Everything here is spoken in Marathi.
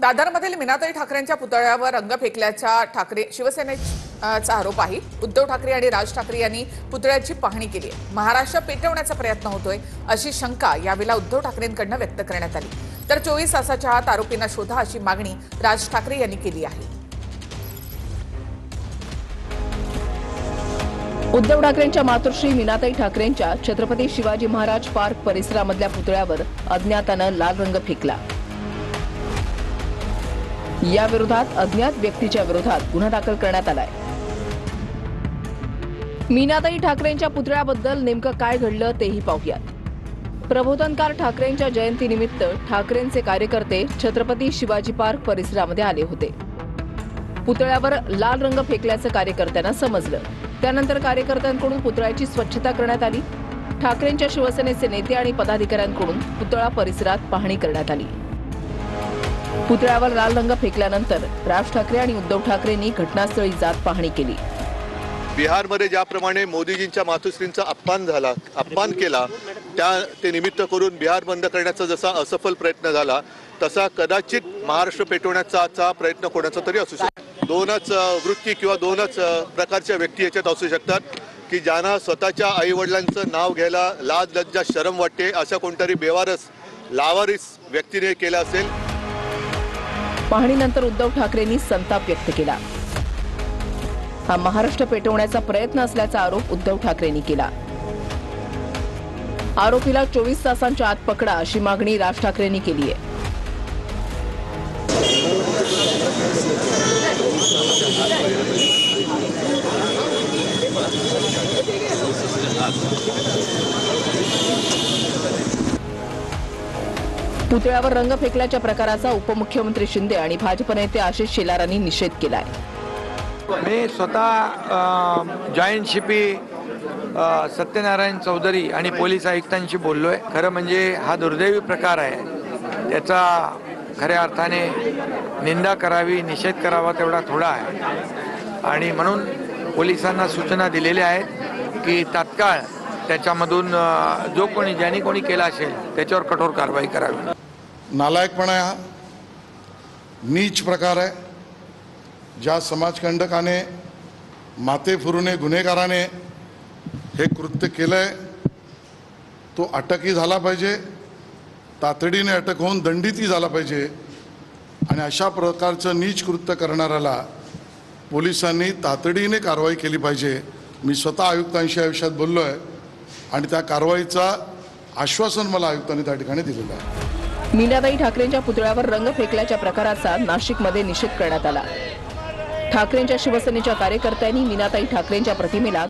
दादरमधील मीनाताई ठाकरेंच्या पुतळ्यावर रंग फेकल्याचा शिवसेनेचा आरोप आहे। उद्धव ठाकरे आणि राज ठाकरे यांनी पुतळ्याची पाहणी केली आहे। महाराष्ट्र पेटवण्याचा प्रयत्न होतोय अशी शंका यावेळेला उद्धव ठाकरेंकडून व्यक्त करण्यात आली। तर 24 तासाच्या आत आरोपींना शोधा अशी मागणी राज ठाकरे यांनी केली आहे। उद्धव ठाकरेंच्या मातोश्री मीनाताई ठाकरेंच्या छत्रपती शिवाजी महाराज पार्क परिसरामधल्या पुतळ्यावर अज्ञातानं लाल रंग फेकला। या विरोधात अज्ञात व्यक्तीच्या विरोधात गुन्हा दाखल करण्यात आलाय। मीनाताई ठाकरेंच्या पुतळ्याबद्दल नेमकं काय घडलं तेही पाहूयात। प्रबोधनकार ठाकरेंच्या जयंतीनिमित्त ठाकरेंचे कार्यकर्ते छत्रपती शिवाजी पार्क परिसरामध्ये आले होते। पुतळ्यावर लाल रंग फेकल्याचं कार्यकर्त्यांना समजलं। त्यानंतर कार्यकर्त्यांकडून पुतळ्याची स्वच्छता करण्यात आली। ठाकरेंच्या शिवसेनेचे नेते आणि पदाधिकाऱ्यांकडून पुतळा परिसरात पाहणी करण्यात आली। पुतळ्यावर लाल रंग फेकल्यानंतर राज ठाकरे आणि उद्धव ठाकरेंनी घटनास्थळी जात पाहणी केली। बिहारमध्ये ज्याप्रमाणे मोदीजींच्या मातोश्रींचा अपमान केला ते निमित्त करून बिहार बंद करण्याचा जसा असफल प्रयत्न झाला तसा कदाचित महाराष्ट्र पेटवण्याचा प्रयत्न कोणाचा तरी असू शकतो। दोनच वृत्ती किंवा दोनच प्रकारच्या व्यक्ती याच्यात असू शकतात की ज्यांना स्वतःच्या आईवडिलांचं नाव घ्यायला लाज लज्जा शरम वाटते अशा कोणतरी बेवारस लावारिस व्यक्तीने केला असेल। पाहणीनंतर उद्धव ठाकरेंनी संताप व्यक्त केला। हा महाराष्ट्र पेटवण्याचा प्रयत्न असल्याचा आरोप उद्धव ठाकरेंनी केला। आरोपीला 24 तासांच्या आत पकडा अशी मागणी राज ठाकरेंनी केली आहे। पुतळ्यावर रंग फेकल्याच्या प्रकाराचा उपमुख्यमंत्री शिंदे आणि भाजप नेते आशिष शेलारांनी निषेध केलाय। मी स्वतः जॉईंट शिपी सत्यनारायण चौधरी आणि पोलीस आयुक्तांशी बोललोय। खरं म्हणजे हा दुर्दैवी प्रकार आहे, त्याचा खऱ्या अर्थाने निंदा करावी, निषेध करावा तेवढा थोडा आहे आणि म्हणून पोलिसांना सूचना दिलेल्या आहेत की तात्काळ त्याच्यामधून ज्यांनी कोणी केला असेल त्याच्यावर कठोर कारवाई करावी। नालायकपणा हा नीच प्रकार आहे। ज्या समाजकंटकाने माथेफिरूने गुन्हेगाराने हे कृत्य केलंय तो अटकही झाला पाहिजे, तातडीने अटक होऊन दंडितही झाला पाहिजे आणि अशा प्रकारचं नीच कृत्य करणाऱ्याला पोलिसांनी तातडीने कारवाई केली पाहिजे। मी स्वतः आयुक्तांशी या विषयात बोललो आहे आणि त्या कारवाईचा आश्वासन मला आयुक्तांनी त्या ठिकाणी दिलेलं आहे। मीनाताई ठाकरेंच्या पुतळ्यावर रंग फेकल्याच्या प्रकाराचा नाशिकमध्ये निषेध करण्यात आला। ठाकरेंच्या शिवसेनेच्या कार्यकर्त्यांनी मीनाताई ठाकरेंच्या प्रतिमेला